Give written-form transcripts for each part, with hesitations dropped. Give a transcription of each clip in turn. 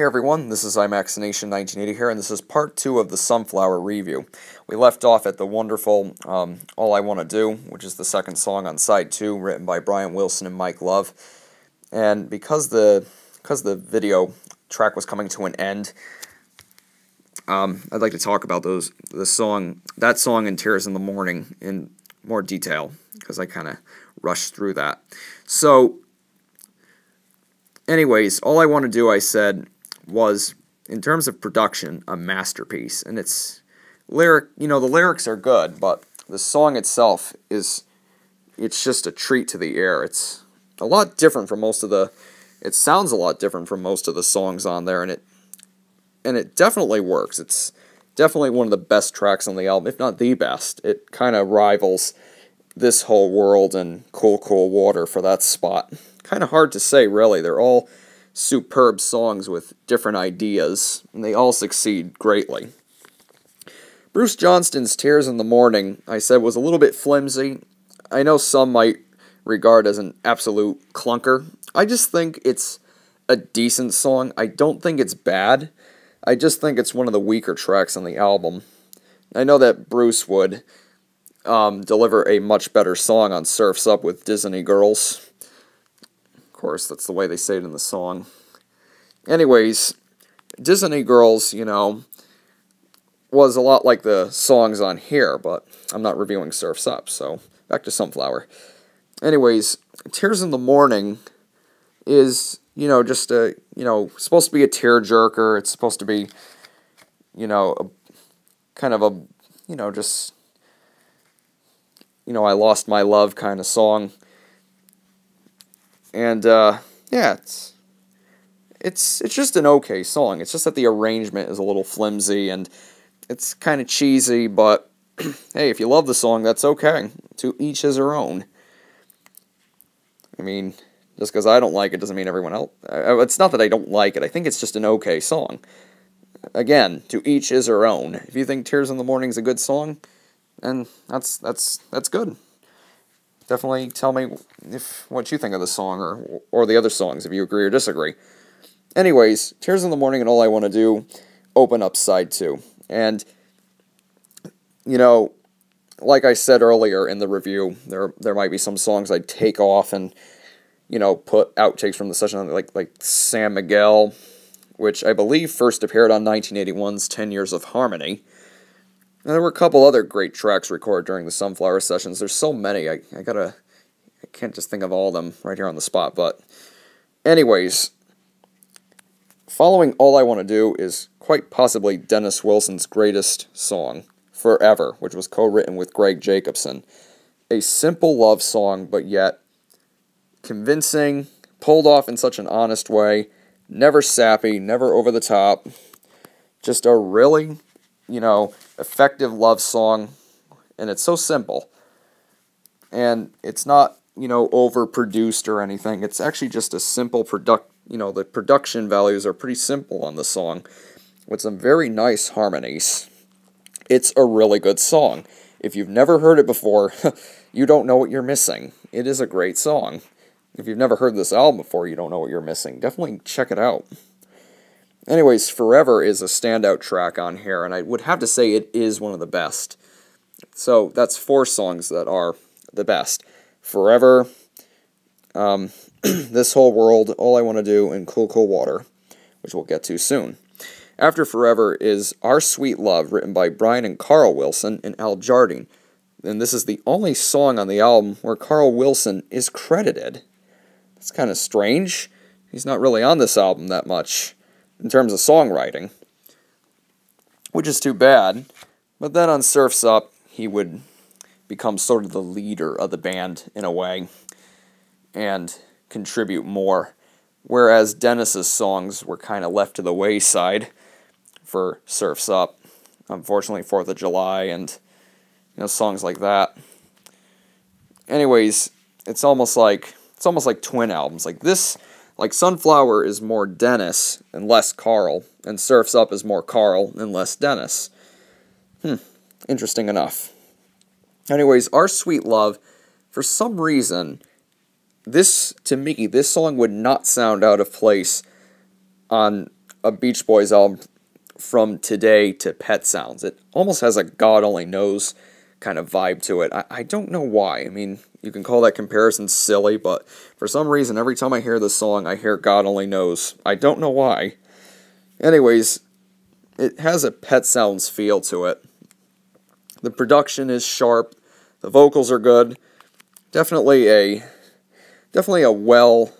Hey everyone, this is Imaxination1980 here, and this is part 2 of the Sunflower review. We left off at the wonderful All I Want to Do, which is the second song on side 2, written by Brian Wilson and Mike Love. And because the video track was coming to an end, I'd like to talk about that song and Tears in the Morning in more detail, because I kind of rushed through that. So, anyways, All I Want to Do, I said, was, in terms of production, a masterpiece. And the lyrics are good, but the song itself it's just a treat to the ear. It's a lot different from it sounds a lot different from most of the songs on there, and it definitely works. It's definitely one of the best tracks on the album, if not the best. It kind of rivals This Whole World and Cool Cool Water for that spot. Kind of hard to say, really. They're all superb songs with different ideas, and they all succeed greatly. Bruce Johnston's Tears in the Morning, I said, was a little bit flimsy. I know some might regard as an absolute clunker. I just think it's a decent song. I don't think it's bad. I just think it's one of the weaker tracks on the album. I know that Bruce would deliver a much better song on Surf's Up with Disney Girls. Of course, that's the way they say it in the song. Anyways, Disney Girls, was a lot like the songs on here, but I'm not reviewing Surf's Up, so back to Sunflower. Anyways, Tears in the Morning is, just supposed to be a tearjerker. It's supposed to be, I lost my love kind of song. And, yeah, it's just an okay song. It's just that the arrangement is a little flimsy, and it's kind of cheesy, but, hey, if you love the song, that's okay. To each his or own. I mean, just because I don't like it doesn't mean everyone else... It's not that I don't like it. I think it's just an okay song. Again, to each his or own. If you think Tears in the Morning is a good song, then that's good. Definitely tell me what you think of the song or the other songs, if you agree or disagree. Anyways, Tears in the Morning and All I Want to Do open up side 2. And, like I said earlier in the review, there might be some songs I'd take off and, put outtakes from the session, like San Miguel, which I believe first appeared on 1981's 10 Years of Harmony. And there were a couple other great tracks recorded during the Sunflower sessions. There's so many, I can't just think of all of them right here on the spot, but anyways, following All I Want to Do is quite possibly Dennis Wilson's greatest song, Forever, which was co-written with Greg Jacobson. A simple love song, but yet convincing, pulled off in such an honest way, never sappy, never over the top, just a really, effective love song, and it's so simple. And it's not, overproduced or anything. It's actually just a simple the production values are pretty simple on the song, with some very nice harmonies. It's a really good song. If you've never heard it before, you don't know what you're missing. It is a great song. If you've never heard this album before, you don't know what you're missing. Definitely check it out. Anyways, Forever is a standout track on here, and I would have to say it is one of the best. So that's 4 songs that are the best. Forever, This Whole World, All I Want to Do, and Cool Cool Water, which we'll get to soon. After Forever is Our Sweet Love, written by Brian and Carl Wilson and Al Jardine. And this is the only song on the album where Carl Wilson is credited. That's kind of strange. He's not really on this album that much in terms of songwriting, which is too bad. But then on Surf's Up, he would become sort of the leader of the band in a way and contribute more, whereas Dennis's songs were kind of left to the wayside for Surf's Up. Unfortunately, 4th of July and songs like that. Anyways, it's almost like twin albums. Like Sunflower is more Dennis and less Carl, and Surf's Up is more Carl and less Dennis. Interesting enough. Anyways, Our Sweet Love, for some reason, to me, this song would not sound out of place on a Beach Boys album from today to Pet Sounds. It almost has a God Only Knows kind of vibe to it. I don't know why. I mean, you can call that comparison silly, but for some reason, every time I hear this song, I hear God Only Knows. I don't know why. Anyways, it has a Pet Sounds feel to it. The production is sharp. The vocals are good. Definitely a well,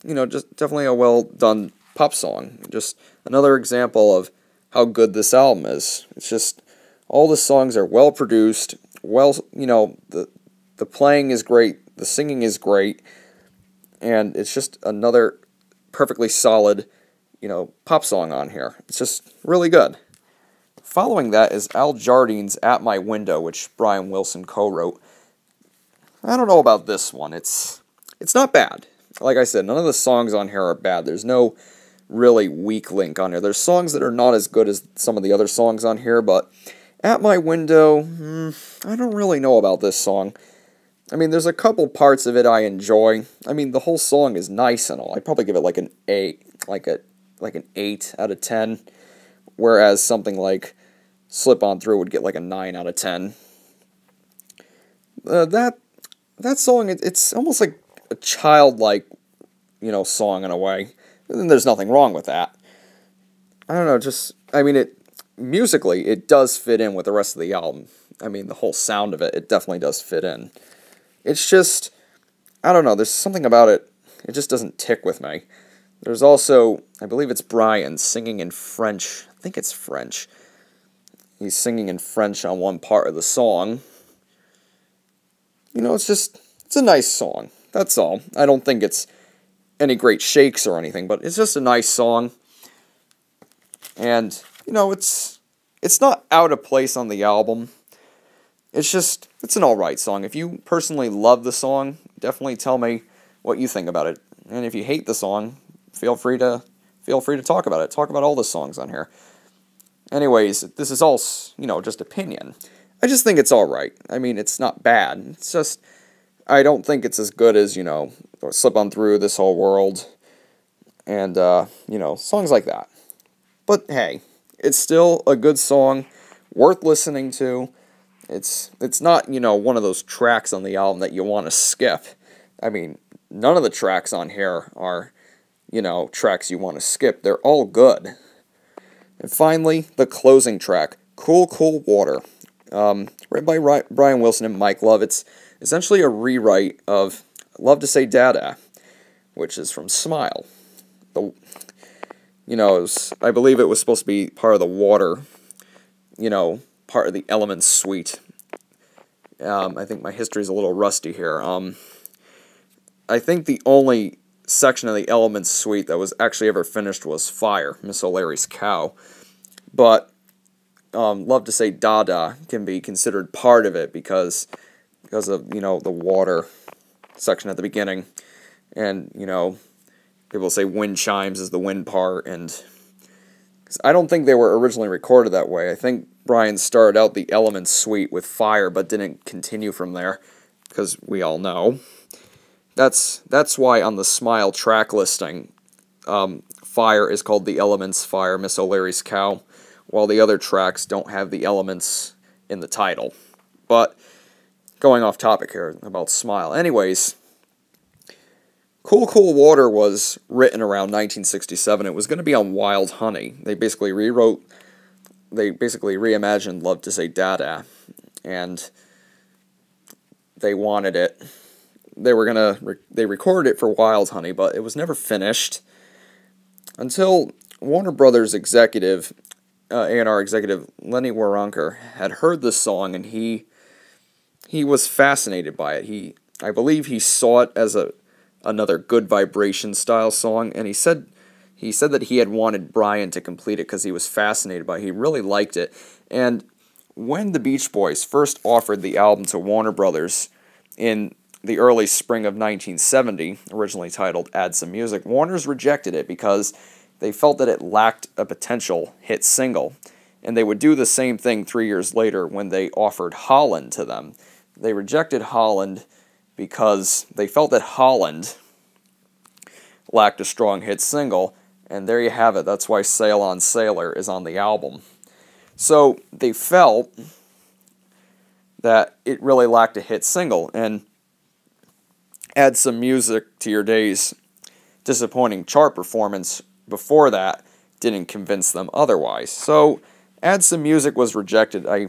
just definitely a well done pop song. Just another example of how good this album is. It's just all the songs are well produced. Well, the playing is great. The singing is great, and it's just another perfectly solid, pop song on here. It's just really good. Following that is Al Jardine's At My Window, which Brian Wilson co-wrote. I don't know about this one. It's not bad. Like I said, none of the songs on here are bad. There's no really weak link on here. There's songs that are not as good as some of the other songs on here, but At My Window, I don't really know about this song. I mean, there's a couple parts of it I enjoy. I mean, the whole song is nice and all. I'd probably give it like an 8, like an 8 out of 10, whereas something like Slip On Through would get like a 9 out of 10. That song, it's almost like a childlike, song in a way. And there's nothing wrong with that. I don't know, musically, it does fit in with the rest of the album. I mean, the whole sound of it, it definitely does fit in. It's just, I don't know, there's something about it, it just doesn't tick with me. There's also, I believe it's Brian singing in French. I think it's French. He's singing in French on one part of the song. It's a nice song. That's all. I don't think it's any great shakes or anything, but it's just a nice song. And, it's not out of place on the album. It's an alright song. If you personally love the song, definitely tell me what you think about it. And if you hate the song, feel free to talk about it. Talk about all the songs on here. Anyways, this is all, just opinion. I just think it's alright. I mean, it's not bad. It's just, I don't think it's as good as, Slip On Through, This Whole World, and, songs like that. But hey, it's still a good song, worth listening to. It's not, one of those tracks on the album that you want to skip. I mean, none of the tracks on here are, tracks you want to skip. They're all good. And finally, the closing track, Cool, Cool Water. Written by Brian Wilson and Mike Love. It's essentially a rewrite of Love to Say Dada, which is from Smile. I believe it was supposed to be part of the Water, part of the Elements suite. I think my history is a little rusty here. I think the only section of the Elements suite that was actually ever finished was Fire, Miss O'Leary's Cow. But Love to Say Dada can be considered part of it because of, the water section at the beginning. And, people say wind chimes is the wind part, and I don't think they were originally recorded that way. I think Brian started out the Elements suite with Fire, but didn't continue from there, because we all know. That's why on the Smile track listing, Fire is called the Elements Fire, Miss O'Leary's Cow, while the other tracks don't have the Elements in the title. But, going off topic here about Smile. Anyways, Cool Cool Water was written around 1967. It was going to be on Wild Honey. They basically reimagined Love to Say Dada, and they wanted it. They recorded it for Wild Honey, but it was never finished until Warner Brothers executive, A&R executive Lenny Waronker had heard the song, and he was fascinated by it. I believe he saw it as another Good Vibration style song, and he said that he had wanted Brian to complete it because he was fascinated by it. He really liked it. And when the Beach Boys first offered the album to Warner Brothers in the early spring of 1970, originally titled Add Some Music, Warner's rejected it because they felt that it lacked a potential hit single. And they would do the same thing 3 years later when they offered Holland to them. They rejected Holland because they felt that Holland lacked a strong hit single, And there you have it. That's why Sail on Sailor is on the album. So they felt that it really lacked a hit single, and Add Some Music to Your Day's disappointing chart performance before that didn't convince them otherwise. So Add Some Music was rejected. I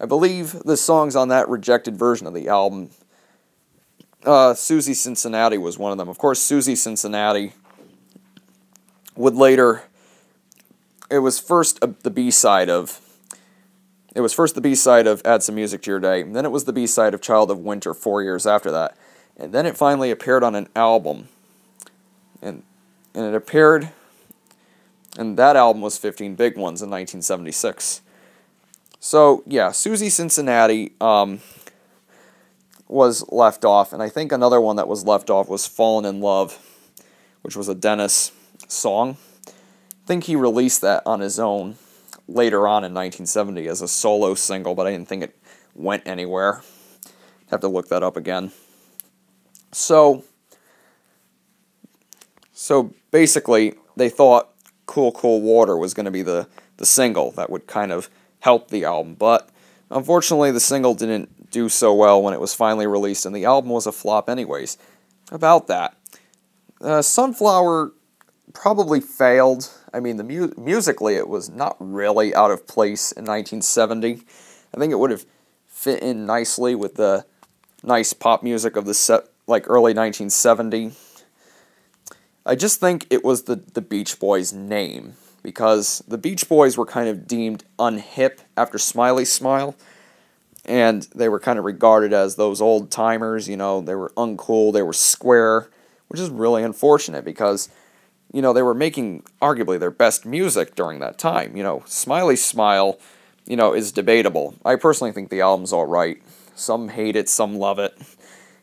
believe the songs on that rejected version of the album, Susie Cincinnati was one of them. Of course, Susie Cincinnati would later, it was first the B-side of Add Some Music to Your Day, and then it was the B-side of Child of Winter 4 years after that. And then it finally appeared on an album. And it appeared, and that album was 15 Big Ones in 1976. So, yeah, Susie Cincinnati was left off, and I think another one that was left off was Fallen in Love, which was a Dennis song. I think he released that on his own later on in 1970 as a solo single, but I didn't think it went anywhere. Have to look that up again. So basically, they thought Cool Cool Water was going to be the single that would kind of help the album, but unfortunately the single didn't do so well when it was finally released, and the album was a flop anyways. About that, Sunflower probably failed. I mean, musically it was not really out of place in 1970. I think it would have fit in nicely with the nice pop music of the set, like early 1970. I just think it was the Beach Boys name, because the Beach Boys were kind of deemed unhip after Smiley Smile, and they were kind of regarded as those old timers, you know, they were uncool, they were square, which is really unfortunate because, you know, they were making arguably their best music during that time. You know, Smiley Smile, you know, is debatable. I personally think the album's alright. Some hate it, some love it.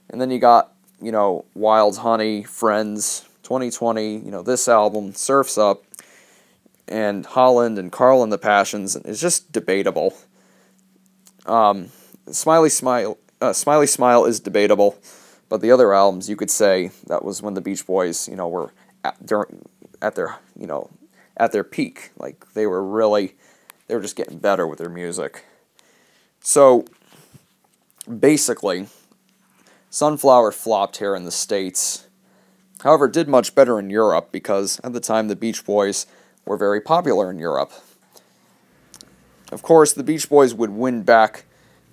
And then you got, you know, Wild Honey, Friends, 2020, you know, this album, Surf's Up, and Holland and Carl and the Passions is just debatable. Smiley Smile is debatable, but the other albums, you could say that was when the Beach Boys, you know, were at their peak. Like they were just getting better with their music. So basically, Sunflower flopped here in the States. However, it did much better in Europe because at the time the Beach Boys were very popular in Europe. Of course, the Beach Boys would win back,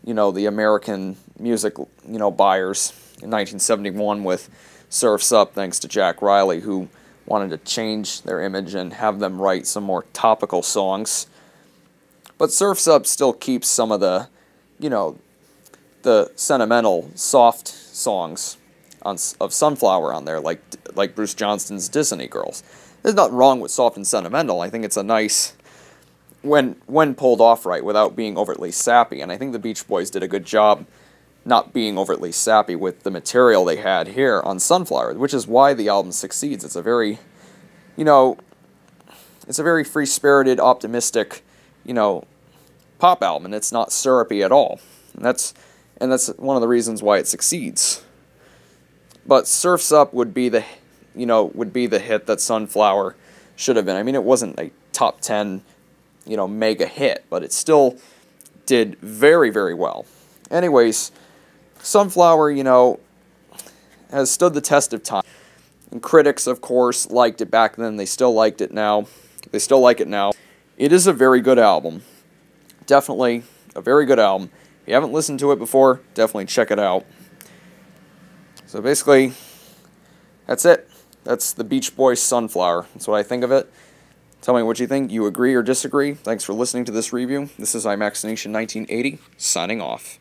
you know, the American music, you know, buyers in 1971 with Surf's Up, thanks to Jack Riley, who wanted to change their image and have them write some more topical songs. But Surf's Up still keeps some of the, you know, the sentimental, soft songs of Sunflower on there, like Bruce Johnston's Disney Girls. There's nothing wrong with soft and sentimental. I think it's a nice, when pulled off right, without being overtly sappy. And I think the Beach Boys did a good job not being overtly sappy with the material they had here on Sunflower, which is why the album succeeds. It's a very, you know, it's a very free-spirited, optimistic, you know, pop album, and it's not syrupy at all. And that's one of the reasons why it succeeds. But Surf's Up would be the, you know, hit that Sunflower should have been. I mean, it wasn't a top 10, you know, mega hit, but it still did very, very well. Anyways, Sunflower, you know, has stood the test of time. And critics, of course, liked it back then. They still liked it now. They still like it now. It is a very good album. Definitely a very good album. If you haven't listened to it before, definitely check it out. So basically, that's it. That's the Beach Boys' Sunflower. That's what I think of it. Tell me what you think. You agree or disagree? Thanks for listening to this review. This is Imaxination1980, signing off.